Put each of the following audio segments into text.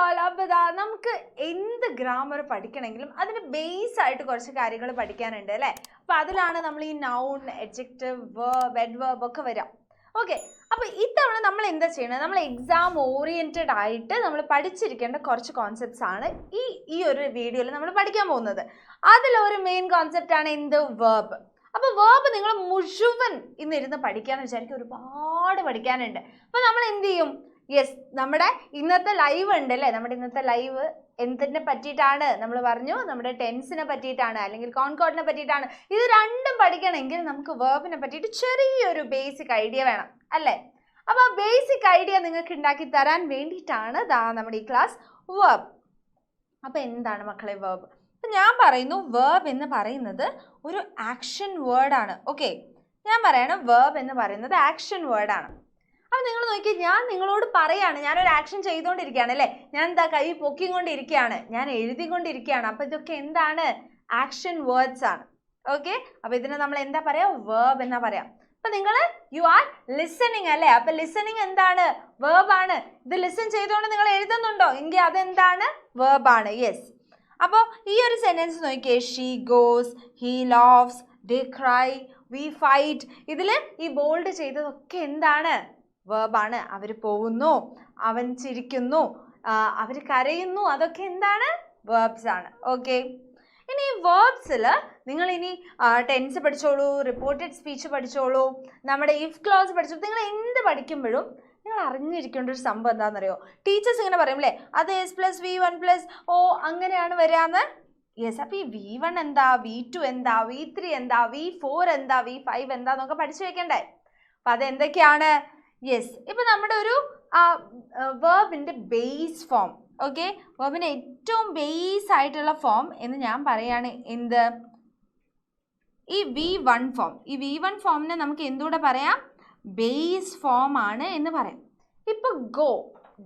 All. അപ്പോൾ നമുക്ക് എന്ത് ഗ്രാമർ പഠിക്കണമെങ്കിലും അതിന് ബേസ് ആയിട്ട് കുറച്ച് കാര്യങ്ങൾ പഠിക്കാനുണ്ട് അല്ലേ. അപ്പോൾ അതിലാണ് നമ്മൾ ഈ നൗൺ, എഡ്ജക്റ്റീവ്, വെർബ്, അഡ്വർബ് ഒക്കെ വരാം. ഓക്കെ, അപ്പോൾ ഇത്തവണ നമ്മൾ എന്താ ചെയ്യണത്? നമ്മൾ എക്സാം ഓറിയൻറ്റഡ് ആയിട്ട് നമ്മൾ പഠിച്ചിരിക്കേണ്ട കുറച്ച് കോൺസെപ്റ്റ്സ് ആണ് ഈ ഒരു വീഡിയോയിൽ നമ്മൾ പഠിക്കാൻ പോകുന്നത്. അതിലൊരു മെയിൻ കോൺസെപ്റ്റ് ആണ് എന്ത്? വെർബ്. അപ്പോൾ വെർബ് നിങ്ങൾ മുഴുവൻ ഇന്നിരുന്ന് പഠിക്കാന്ന് വിചാരിക്കും, ഒരുപാട് പഠിക്കാനുണ്ട്. അപ്പോൾ നമ്മൾ എന്ത് ചെയ്യും? യെസ്, നമ്മുടെ ഇന്നത്തെ ലൈവ് ഉണ്ട് അല്ലേ. നമ്മുടെ ഇന്നത്തെ ലൈവ് എന്തിനെ പറ്റിയിട്ടാണ്? നമ്മൾ പറഞ്ഞു നമ്മുടെ ടെൻസിനെ പറ്റിയിട്ടാണ്, അല്ലെങ്കിൽ കോൺകോർഡിനെ പറ്റിയിട്ടാണ്. ഇത് രണ്ടും പഠിക്കണമെങ്കിൽ നമുക്ക് വെർബിനെ പറ്റിയിട്ട് ചെറിയൊരു ബേസിക് ഐഡിയ വേണം അല്ലേ. അപ്പോൾ ആ ബേസിക് ഐഡിയ നിങ്ങൾക്ക് ഉണ്ടാക്കി തരാൻ വേണ്ടിയിട്ടാണ് നമ്മുടെ ഈ ക്ലാസ് വെർബ്. അപ്പോൾ എന്താണ് മക്കളെ വെർബ്? അപ്പം ഞാൻ പറയുന്നു വെർബ് എന്ന് പറയുന്നത് ഒരു ആക്ഷൻ വേർഡാണ്. ഓക്കെ, ഞാൻ പറയണം വെർബ് എന്ന് പറയുന്നത് ആക്ഷൻ വേർഡാണ്. അപ്പം നിങ്ങൾ നോക്കി, ഞാൻ നിങ്ങളോട് പറയാണ് ഞാനൊരു ആക്ഷൻ ചെയ്തുകൊണ്ടിരിക്കുകയാണ് അല്ലേ. ഞാൻ എന്താ കൈ പൊക്കിക്കൊണ്ടിരിക്കുകയാണ്, ഞാൻ എഴുതിക്കൊണ്ടിരിക്കുകയാണ്. അപ്പം ഇതൊക്കെ എന്താണ്? ആക്ഷൻ വേർഡ്സ് ആണ്. ഓക്കെ, അപ്പം ഇതിനെ നമ്മൾ എന്താ പറയുക? വെർബ് എന്നാ പറയാം. അപ്പം നിങ്ങൾ യു ആർ ലിസണിങ് അല്ലേ. അപ്പം ലിസണിങ് എന്താണ്? വെർബാണ്. ഇത് ലിസൺ ചെയ്തുകൊണ്ട് നിങ്ങൾ എഴുതുന്നുണ്ടോ എങ്കിൽ അതെന്താണ്? വെർബാണ്. യെസ്. അപ്പോൾ ഈ ഒരു സെൻറ്റൻസ് നോക്കിയേ, she goes, he loves, they cry, we fight. ഇതിൽ ഈ ബോൾഡ് ചെയ്തതൊക്കെ എന്താണ്? വെർബാണ്. അവർ പോകുന്നു, അവൻ ചിരിക്കുന്നു, അവർ കരയുന്നു, അതൊക്കെ എന്താണ്? വെർബ്സ് ആണ്. ഓക്കെ, ഇനി ഈ വേർബ്സിൽ നിങ്ങൾ ഇനി ടെൻസ് പഠിച്ചോളൂ, റിപ്പോർട്ടഡ് സ്പീച്ച് പഠിച്ചോളൂ, നമ്മുടെ ഇഫ് ക്ലോസ് പഠിച്ചോളൂ. നിങ്ങൾ എന്ത് പഠിക്കുമ്പോഴും നിങ്ങൾ അറിഞ്ഞിരിക്കേണ്ട ഒരു സംഭവം എന്താണെന്നറിയോ? ടീച്ചേഴ്സ് ഇങ്ങനെ പറയും അല്ലേ, അത് S+V1+O അങ്ങനെയാണ് വരാന്ന്. യെസ്, അപ്പോൾ ഈ V1 എന്താ, V2 എന്താ, V3 എന്താ, V4 എന്താ, V5 എന്താ എന്നൊക്കെ പഠിച്ചു വെക്കണ്ടേ. അപ്പം അതെന്തൊക്കെയാണ്? യെസ്, ഇപ്പം നമ്മുടെ ഒരു വേർബിൻ്റെ ബേസ് ഫോം. ഓക്കെ, വേർബിൻ്റെ ഏറ്റവും ബേസ് ആയിട്ടുള്ള ഫോം എന്ന് ഞാൻ പറയുകയാണ് എന്ത്? ഈ V1 ഫോം. ഈ V1 ഫോമിനെ നമുക്ക് എന്തുകൂടെ പറയാം? ബേസ് ഫോം ആണ് എന്ന് പറയാം. ഇപ്പോൾ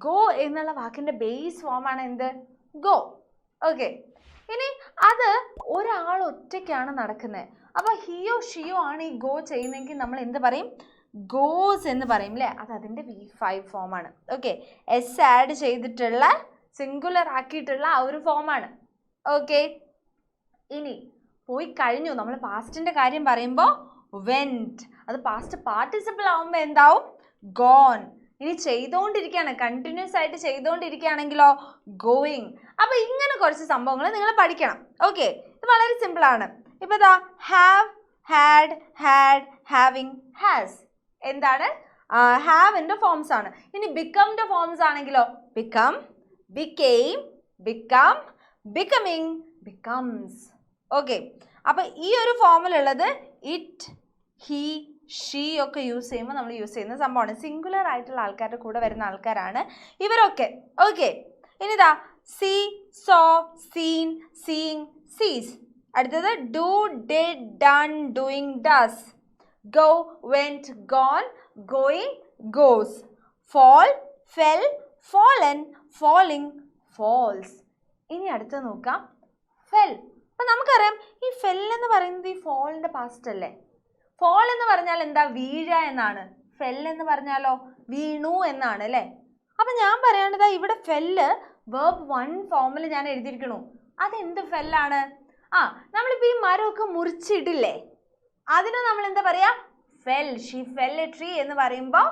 ഗോ എന്നുള്ള വാക്കിൻ്റെ ബേസ് ഫോമാണ് എന്ത്? ഗോ. ഓക്കെ, ഇനി അത് ഒരാൾ ഒറ്റയ്ക്കാണ് നടക്കുന്നത്. അപ്പോൾ ഹിയോ ഷിയോ ആണ് ഈ ഗോ ചെയ്യുന്നതെങ്കിൽ നമ്മൾ എന്ത് പറയും? ഗോസ് എന്ന് പറയും അല്ലേ. അത് അതിൻ്റെ V5 ഫോമാണ്. ഓക്കെ, എസ് ആഡ് ചെയ്തിട്ടുള്ള സിംഗുലർ ആക്കിയിട്ടുള്ള ആ ഒരു ഫോമാണ്. ഓക്കെ, ഇനി പോയി കഴിഞ്ഞു. നമ്മൾ പാസ്റ്റിൻ്റെ കാര്യം പറയുമ്പോൾ വെൻറ്റ്, അത് പാസ്റ്റ് പാർട്ടിസിപ്പിൾ ആകുമ്പോൾ എന്താവും? ഗോൺ. ഇനി ചെയ്തുകൊണ്ടിരിക്കുകയാണ്, കണ്ടിന്യൂസ് ആയിട്ട് ചെയ്തുകൊണ്ടിരിക്കുകയാണെങ്കിലോ ഗോയിങ്. അപ്പോൾ ഇങ്ങനെ കുറച്ച് സംഭവങ്ങൾ നിങ്ങൾ പഠിക്കണം. ഓക്കെ, ഇത് വളരെ സിമ്പിളാണ്. ഇപ്പോൾ ഇതാ have, had, had, having, has എന്താണ്? ഹാവിൻ്റെ ഫോംസ് ആണ്. ഇനി ബിക്കംൻ്റെ ഫോംസ് ആണെങ്കിലോ become, became, become, becoming, becomes. Okay, അപ്പോൾ ഈ ഒരു ഫോമിലുള്ളത് ഇറ്റ്, ഹി, ഷീ ഒക്കെ യൂസ് ചെയ്യുമ്പോൾ നമ്മൾ യൂസ് ചെയ്യുന്ന സംഭവമാണ്. സിംഗുലർ ആയിട്ടുള്ള ആൾക്കാരുടെ കൂടെ വരുന്ന ആൾക്കാരാണ് ഇവരൊക്കെ. ഓക്കെ, ഇനിതാ see, saw, seen, seeing, sees. അടുത്തത് do, did, done, doing, does. Go, went, gone, going, goes. Fall, fell, fallen, falling, falls. ഇനി അടുത്ത് നോക്കാം ഫെൽ. അപ്പം നമുക്കറിയാം ഈ ഫെൽ എന്ന് പറയുന്നത് ഈ ഫോളിൻ്റെ പാസ്റ്റ് അല്ലേ. ഫോൾ എന്ന് പറഞ്ഞാൽ എന്താ? വീഴ എന്നാണ്. ഫെൽ എന്ന് പറഞ്ഞാലോ വീണു എന്നാണ് അല്ലേ. അപ്പം ഞാൻ പറയേണ്ടതാ ഇവിടെ ഫെല്ല് വേർബ് 1 ഫോമിൽ ഞാൻ എഴുതിയിരിക്കണു. അതെന്ത് ഫെല്ലാണ്? നമ്മളിപ്പോൾ ഈ മരമൊക്കെ മുറിച്ചിടില്ലേ, അതിന് നമ്മൾ എന്താ പറയുക? Fell. She fell a tree എന്ന് പറയുമ്പോൾ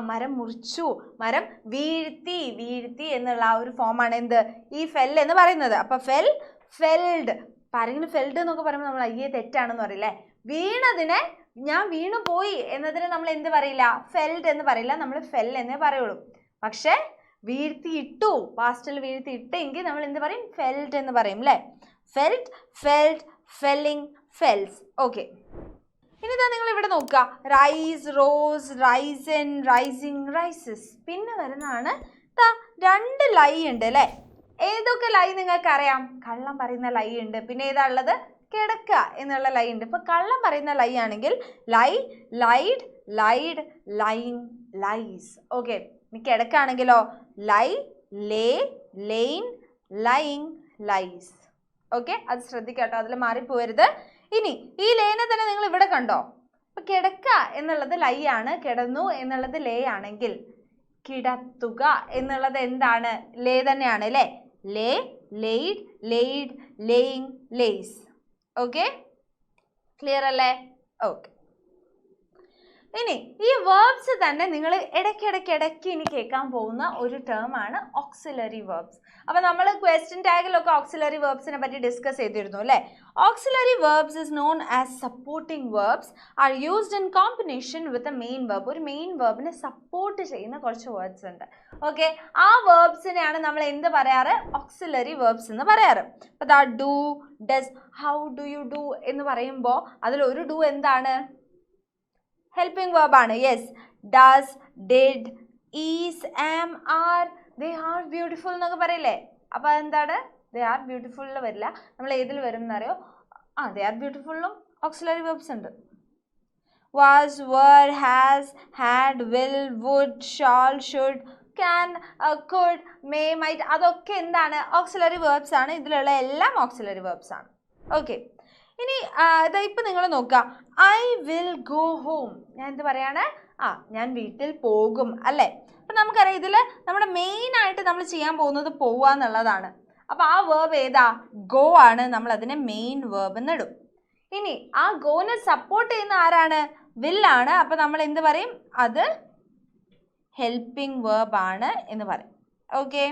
മരം മുറിച്ചു, മരം വീഴ്ത്തി എന്നുള്ള ആ ഒരു ഫോമാണ് എന്ത്? ഈ ഫെൽ എന്ന് പറയുന്നത്. അപ്പോൾ ഫെൽ, ഫെൽഡ്. ആരെങ്കിലും ഫെൽഡ് എന്നൊക്കെ പറയുമ്പോൾ നമ്മൾ അയ്യേ തെറ്റാണെന്ന് പറയില്ലേ. വീണതിനെ ഞാൻ വീണു പോയി എന്നതിന് നമ്മൾ എന്ത് പറയില്ല? ഫെൽഡ് എന്ന് പറയില്ല, നമ്മൾ ഫെൽ എന്നേ പറയുള്ളൂ. പക്ഷേ വീഴ്ത്തിയിട്ടു, പാസ്റ്റിൽ വീഴ്ത്തിയിട്ടെങ്കിൽ നമ്മൾ എന്ത് പറയും? ഫെൽഡ് എന്ന് പറയും അല്ലേ. Felt, felled, felling, fells. Okay, ഇനിതാ നിങ്ങൾ ഇവിടെ നോക്കുക, rise, rose, risen, rising, rises. പിന്നെ വരുന്നതാണ് 2 ലൈ ഉണ്ട് അല്ലേ. ഏതൊക്കെ ലൈ നിങ്ങൾക്കറിയാം? കള്ളം പറയുന്ന ലൈ ഉണ്ട്. പിന്നെ ഏതാ ഉള്ളത്? കിടക്കുക എന്നുള്ള ലൈ ഉണ്ട്. ഇപ്പോൾ കള്ളം പറയുന്ന ലൈ ആണെങ്കിൽ lie, lied, lied, lying, lies. Okay, ഇനി കിടക്കുകയാണെങ്കിലോ lie, lay, lain, lying, lies. Okay, അത് ശ്രദ്ധിക്കാട്ടോ, അതിൽ മാറിപ്പോരുത്. ഇനി ഈ ലേനെ തന്നെ നിങ്ങൾ ഇവിടെ കണ്ടോ? അപ്പോൾ കിടക്കുക എന്നുള്ളത് ലൈ ആണ്, കിടന്നു എന്നുള്ളത് ലേ ആണെങ്കിൽ കിടത്തുക എന്നുള്ളത് എന്താണ്? ലേ തന്നെയാണ് അല്ലേ? Lay, laid, laid, laying, lays. Okay, clear അല്ലേ? ഓക്കെ. ഇനി ഈ വേർബ്സ് തന്നെ നിങ്ങൾ ഇടയ്ക്കിടയ്ക്ക് ഇനി കേൾക്കാൻ പോകുന്ന ഒരു ടേം ആണ് ഓക്സിലറി വേർബ്സ്. അപ്പോൾ നമ്മൾ ക്വസ്റ്റ്യൻ ടാഗിലൊക്കെ ഓക്സിലറി വേർബ്സിനെ പറ്റി ഡിസ്കസ് ചെയ്തിരുന്നു അല്ലേ? Auxiliary verbs is known as supporting verbs are used in combination with a main verb. ഒരു മെയിൻ വേർബിനെ സപ്പോർട്ട് ചെയ്യുന്ന കുറച്ച് വേർഡ്സ് ഉണ്ട്. ഓക്കെ, ആ വേർബ്സിനെയാണ് നമ്മൾ എന്ത് പറയാറ്? ഓക്സിലറി വേർബ്സ് എന്ന് പറയാറ്. അപ്പോൾ ദാ do, does, how do you do എന്ന് പറയുമ്പോൾ അതിൽ ഒരു ഡു എന്താണ്? ഹെൽപ്പിംഗ് വേർബ് ആണ്. Yes, does, did, is, am, are, they are beautiful എന്നൊക്കെ പറയില്ലേ? അപ്പോൾ അതെന്താണ്? ദേ ആർ ബ്യൂട്ടിഫുള്ളിൽ വരില്ല. നമ്മൾ ഏതിൽ വരും എന്നറിയോ? ദേ ആർ ബ്യൂട്ടിഫുള്ളിലും ഓക്സിലറി വേർബ്സ് ഉണ്ട്. Was, were, has, had, will, would, shall, should, can, could, may, might, അതൊക്കെ എന്താണ്? ഓക്സിലറി വേർബ്സ് ആണ്. ഇതിലുള്ള എല്ലാം ഓക്സിലറി വേർബ്സ് ആണ്. ഓക്കെ, ഇനി ഇപ്പം നിങ്ങൾ നോക്കുക, ഐ വിൽ ഗോ ഹോം. ഞാൻ എന്ത് പറയാണ്? ഞാൻ വീട്ടിൽ പോകും അല്ലേ? അപ്പം നമുക്കറിയാം ഇതിൽ നമ്മുടെ മെയിനായിട്ട് നമ്മൾ ചെയ്യാൻ പോകുന്നത് പോവുക എന്നുള്ളതാണ്. അപ്പോൾ ആ വേർബ് ഏതാ? ഗോ ആണ്. നമ്മൾ അതിനെ മെയിൻ വേർബ് എന്നിടും. ഇനി ആ ഗോനെ സപ്പോർട്ട് ചെയ്യുന്ന ആരാണ്? വില്ലാണ്. അപ്പോൾ നമ്മൾ എന്ത് പറയും? അത് ഹെൽപ്പിംഗ് വേർബ് ആണ് എന്ന് പറയും. ഓക്കെ,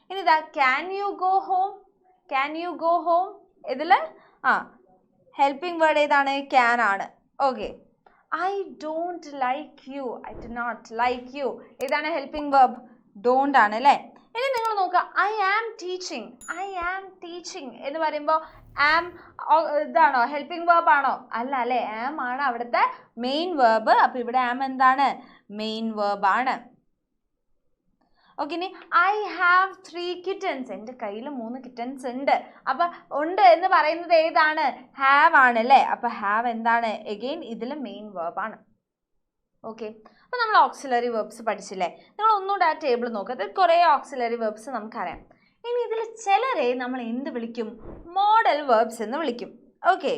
ഇനി ഇതാ can you go home. Can you go home ഇതിൽ ഹെൽപ്പിംഗ് വേർഡ് ഏതാണ്? ക്യാൻ ആണ്. Okay, I don't like you. I do not like you ഏതാണ്? ഹെൽപ്പിംഗ് വേർബ് ഡോണ്ട് ആണ് അല്ലേ? ഇനി നിങ്ങൾ നോക്കുക, I am teaching. I am teaching എന്ന് പറയുമ്പോൾ ആം ഇതാണോ? ഹെൽപ്പിംഗ് വേർബ് ആണോ? അല്ല അല്ലേ? ആം ആണ് അവിടുത്തെ മെയിൻ വേർബ്. അപ്പോൾ ഇവിടെ ആം എന്താണ്? മെയിൻ വേർബ് ആണ്. ഓക്കെ, ഇനി ഐ ഹാവ് 3 kittens. എൻ്റെ കയ്യിൽ 3 kittens ഉണ്ട്. അപ്പം ഉണ്ട് എന്ന് പറയുന്നത് ഏതാണ്? ഹാവ് ആണ് അല്ലേ? അപ്പം ഹാവ് എന്താണ്? എഗെയിൻ ഇതിൽ മെയിൻ വേർബ് ആണ്. ഓക്കെ, അപ്പം നമ്മൾ ഓക്സിലറി വേർബ്സ് പഠിച്ചില്ലേ? നിങ്ങൾ ഒന്നുകൂടെ ആ ടേബിൾ നോക്കുക. അതിൽ കുറേ ഓക്സിലറി വേർബ്സ് നമുക്കറിയാം. ഇനി ഇതിൽ ചിലരെ നമ്മൾ എന്ത് വിളിക്കും? മോഡൽ വേർബ്സ് എന്ന് വിളിക്കും. Okay,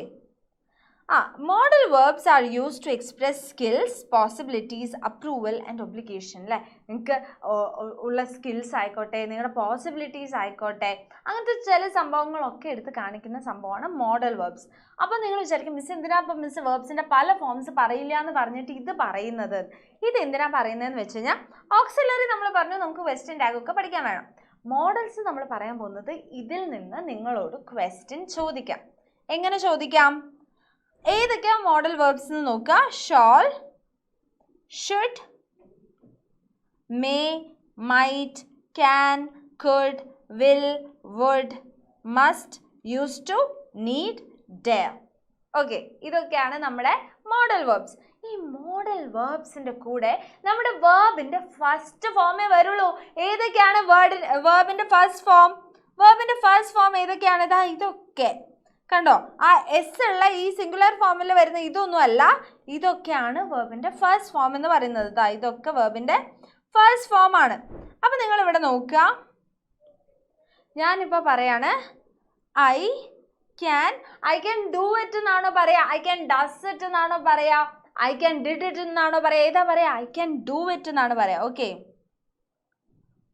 modal verbs are used to express skills, possibilities, approval and obligation അല്ലേ? നിങ്ങൾക്ക് ഉള്ള സ്കിൽസ് ആയിക്കോട്ടെ, നിങ്ങളുടെ പോസിബിലിറ്റീസ് ആയിക്കോട്ടെ, അങ്ങനത്തെ ചില സംഭവങ്ങളൊക്കെ എടുത്ത് കാണിക്കുന്ന സംഭവമാണ് മോഡൽ വേർബ്സ്. അപ്പോൾ നിങ്ങൾ വിചാരിക്കും, മിസ് എന്തിനാ അപ്പം മിസ് വേർബ്സിൻ്റെ പല ഫോംസ് പറയില്ല എന്ന് പറഞ്ഞിട്ട് ഇത് പറയുന്നത്? ഇത് എന്തിനാ പറയുന്നതെന്ന് വെച്ച് കഴിഞ്ഞാൽ, ഓക്സിലറി നമ്മൾ പറഞ്ഞു നമുക്ക് ക്വസ്റ്റ്യൻ ടാഗൊക്കെ പഠിക്കാൻ വേണം. മോഡൽസ് നമ്മൾ പറയാൻ പോകുന്നത് ഇതിൽ നിന്ന് നിങ്ങളോട് ക്വസ്റ്റ്യൻ ചോദിക്കാം. എങ്ങനെ ചോദിക്കാം? ഏതൊക്കെയാ മോഡൽ വേർബ്സ് എന്ന് നോക്കുക. Shall, should, may, might, can, could, will, would, must, use to, need, dare. Okay, ഇതൊക്കെയാണ് നമ്മുടെ മോഡൽ വേർബ്സ്. ഈ മോഡൽ വേർബ്സിൻ്റെ കൂടെ നമ്മുടെ വേർബിൻ്റെ ഫസ്റ്റ് ഫോമേ വരുള്ളൂ. ഏതൊക്കെയാണ് വേർബിൻ്റെ ഫസ്റ്റ് ഫോം? വേർബിൻ്റെ ഫസ്റ്റ് ഫോം ഏതൊക്കെയാണ്? ഇതാ ഇതൊക്കെ കണ്ടോ? ആ എസ് ഉള്ള ഈ സിംഗുലർ ഫോമിൽ വരുന്ന ഇതൊന്നും അല്ല, ഇതൊക്കെയാണ് വേർബിൻ്റെ ഫസ്റ്റ് ഫോം എന്ന് പറയുന്നത്. ഇതാ ഇതൊക്കെ വേർബിൻ്റെ ഫസ്റ്റ് ഫോം ആണ്. അപ്പം നിങ്ങൾ ഇവിടെ നോക്കുക, ഞാനിപ്പോൾ പറയാണ് ഐ ക്യാൻ ഡു ഇറ്റ് എന്നാണോ പറയാ? ഐ ക്യാൻ ഡസ് ഇറ്റ് എന്നാണോ പറയാ? ഐ ക്യാൻ ഡിഡ് ഇറ്റ് എന്നാണോ പറയാ? ഏതാ പറയാ? ഐ ക്യാൻ ഡു ഇറ്റ് എന്നാണ് പറയാ. Okay,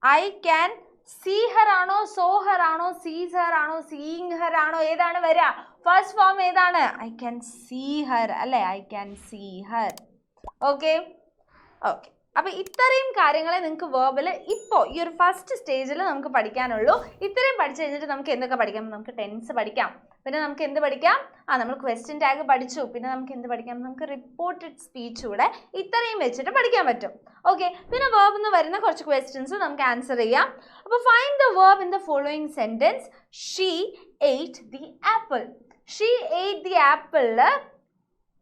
I can see her ആണോ, സോ ഹർ ആണോ, സീസ് ഹർ ആണോ, സീയിങ് ഹർ ആണോ? ഏതാണ് വരിക? ഫസ്റ്റ് ഫോം ഏതാണ്? ഐ ക്യാൻ സീ ഹർ അല്ലേ? I can see her. Okay, okay. അപ്പോൾ ഇത്രയും കാര്യങ്ങളെ നിങ്ങൾക്ക് വേർബിൽ ഇപ്പോൾ ഈ ഒരു ഫസ്റ്റ് സ്റ്റേജിൽ നമുക്ക് പഠിക്കാനുള്ളൂ. ഇത്രയും പഠിച്ചു കഴിഞ്ഞിട്ട് നമുക്ക് എന്തൊക്കെ പഠിക്കാം? നമുക്ക് ടെൻസ് പഠിക്കാം, പിന്നെ നമുക്ക് എന്ത് പഠിക്കാം? നമ്മൾ ക്വസ്റ്റ്യൻ ടാഗ് പഠിച്ചു, പിന്നെ നമുക്ക് എന്ത് പഠിക്കാം? നമുക്ക് റിപ്പോർട്ടഡ് സ്പീച്ച് കൂടെ ഇത്രയും വെച്ചിട്ട് പഠിക്കാൻ പറ്റും. ഓക്കെ, പിന്നെ വേർബ് എന്ന് വരുന്ന കുറച്ച് ക്വസ്റ്റ്യൻസ് നമുക്ക് ആൻസർ ചെയ്യാം. അപ്പോൾ find the verb in the following sentence. She ate the apple. She ate the ആപ്പിളിൽ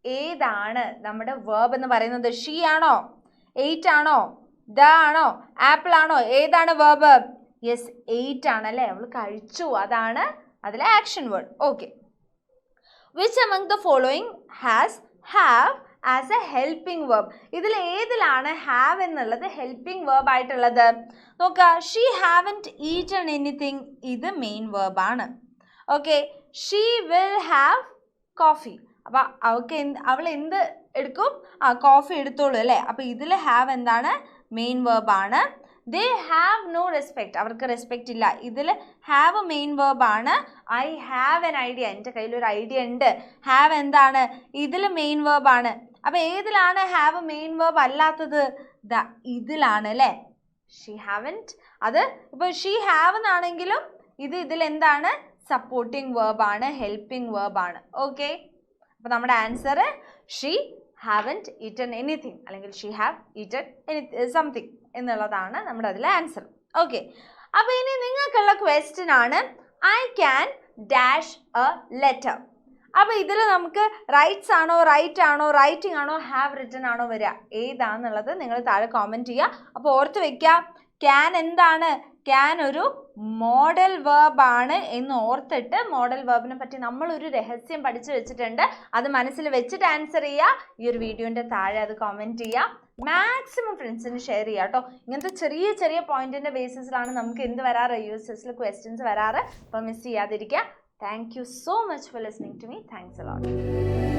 ഏതാണ് നമ്മുടെ വേർബ് എന്ന് പറയുന്നത്? ഷീ ആണോ, എയ്റ്റ് ആണോ, ദ ആണോ, ആപ്പിൾ ആണോ? ഏതാണ് വേർബ്? യെസ്, എയ്റ്റ് ആണല്ലേ? അവൾ കഴിച്ചു, അതാണ് അതിലെ action word. Okay, which among the following has have as a helping verb? ഇതിൽ ഏതിലാണ് have എന്നുള്ളത് ഹെൽപ്പിംഗ് വേർബ് ആയിട്ടുള്ളത്? നോക്കുക, ഷീ haven't eaten anything, ഇത് മെയിൻ വേർബ് ആണ്. Okay, she will have coffee. അപ്പം അവൾ എന്ത് എടുക്കും? കോഫി എടുത്തോളൂ അല്ലേ? അപ്പം ഇതിൽ ഹാവ് എന്താണ്? മെയിൻ വേർബ് ആണ്. ദേ ഹാവ് നോ റെസ്പെക്ട്, അവർക്ക് റെസ്പെക്റ്റ് ഇല്ല. ഇതിൽ ഹാവ് മെയിൻ വേർബ് ആണ്. ഐ ഹാവ് എൻ ഐഡിയ, എൻ്റെ കയ്യിലൊരു ഐഡിയ ഉണ്ട്. ഹാവ് എന്താണ്? ഇതിൽ മെയിൻ വേർബ് ആണ്. അപ്പോൾ ഏതിലാണ് ഹാവ് മെയിൻ വേർബ് അല്ലാത്തത്? ഇതിലാണ് അല്ലേ, ഷീ ഹാവൻറ്റ്. അത് ഇപ്പോൾ ഷീ ഹാവ് എന്നാണെങ്കിലും ഇതിൽ എന്താണ്? സപ്പോർട്ടിങ് വേർബ് ആണ്, ഹെൽപ്പിംഗ് വേർബ് ആണ്. ഓക്കെ, അപ്പോൾ നമ്മുടെ answer she haven't eaten anything അല്ലെങ്കിൽ ഷീ ഹാവ് ഈറ്റൻ സംതിങ് എന്നുള്ളതാണ് നമ്മുടെ അതിലെ ആൻസർ. ഓക്കെ, അപ്പോൾ ഇനി നിങ്ങൾക്കുള്ള ക്വസ്റ്റ്യൻ ആണ് I can dash A letter. അപ്പോൾ ഇതിൽ നമുക്ക് റൈറ്റ്സ് ആണോ, റൈറ്റ് ആണോ, റൈറ്റിംഗ് ആണോ, ഹാവ് റിട്ടൺ ആണോ വരിക, ഏതാണെന്നുള്ളത് നിങ്ങൾ താഴെ കോമെൻറ്റ് ചെയ്യുക. അപ്പോൾ ഓർത്ത് വെക്കുക, ക്യാൻ എന്താണ്? ക്യാൻ ഒരു മോഡൽ വേർബ് ആണ് എന്ന് ഓർത്തിട്ട് മോഡൽ വേർബിനെ പറ്റി നമ്മളൊരു രഹസ്യം പഠിച്ചു വെച്ചിട്ടുണ്ട്. അത് മനസ്സിൽ വെച്ചിട്ട് ആൻസർ ചെയ്യുക. ഈ ഒരു വീഡിയോൻ്റെ താഴെ അത് കോമെൻറ്റ് ചെയ്യുക. മാക്സിമം ഫ്രണ്ട്സിന് ഷെയർ ചെയ്യുക കേട്ടോ. ഇങ്ങനത്തെ ചെറിയ ചെറിയ പോയിന്റിൻ്റെ ബേസിസിലാണ് നമുക്ക് എന്ത് വരാറ്, USSൽ ക്വസ്റ്റ്യൻസ് വരാറ്. അപ്പോൾ മിസ് ചെയ്യാതിരിക്കുക. Thank you so much for listening to me. Thanks a lot.